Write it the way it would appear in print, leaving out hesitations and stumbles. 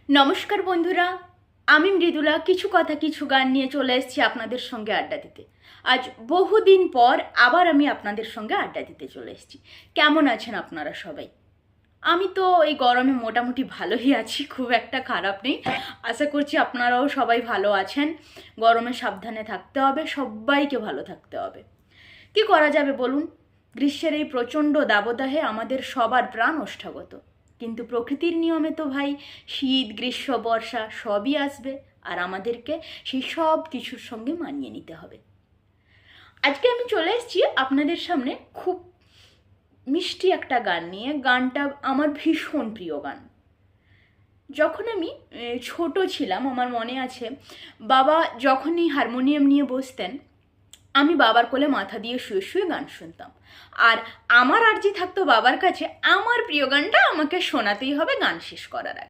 নমস্কার বন্ধুরা, আমি মৃদুলা কিছু কথা কিছু গান নিয়ে চলে এসেছি আপনাদের সঙ্গে আড্ডা দিতে। আজ বহুদিন পর আবার আমি আপনাদের সঙ্গে আড্ডা দিতে চলে এসেছি। কেমন আছেন আপনারা সবাই? আমি তো এই গরমে মোটামুটি ভালোই আছি, খুব একটা খারাপ নেই। আশা করছি আপনারাও সবাই ভালো আছেন। গরমে সাবধানে থাকতে হবে, সবাইকে ভালো থাকতে হবে। কি করা যাবে বলুন? গ্রীষ্মের এই প্রচণ্ড দাবদাহে আমাদের সবার প্রাণ ওষ্ঠাগত। কিন্তু প্রকৃতির নিয়মে তো ভাই শীত গ্রীষ্ম বর্ষা সবই আসবে, আর আমাদেরকে সেই সব কিছুর সঙ্গে মানিয়ে নিতে হবে। আজকে আমি চলে এসেছি আপনাদের সামনে খুব মিষ্টি একটা গান নিয়ে। গানটা আমার ভীষণ প্রিয় গান। যখন আমি ছোট ছিলাম, আমার মনে আছে বাবা যখনই হারমোনিয়াম নিয়ে বসতেন, আমি বাবার কোলে মাথা দিয়ে শুয়ে শুয়ে গান শুনতাম। আর আমার আর্জি থাকতো বাবার কাছে, আমার প্রিয় গানটা আমাকে শোনাতেই হবে গান শেষ করার আগে।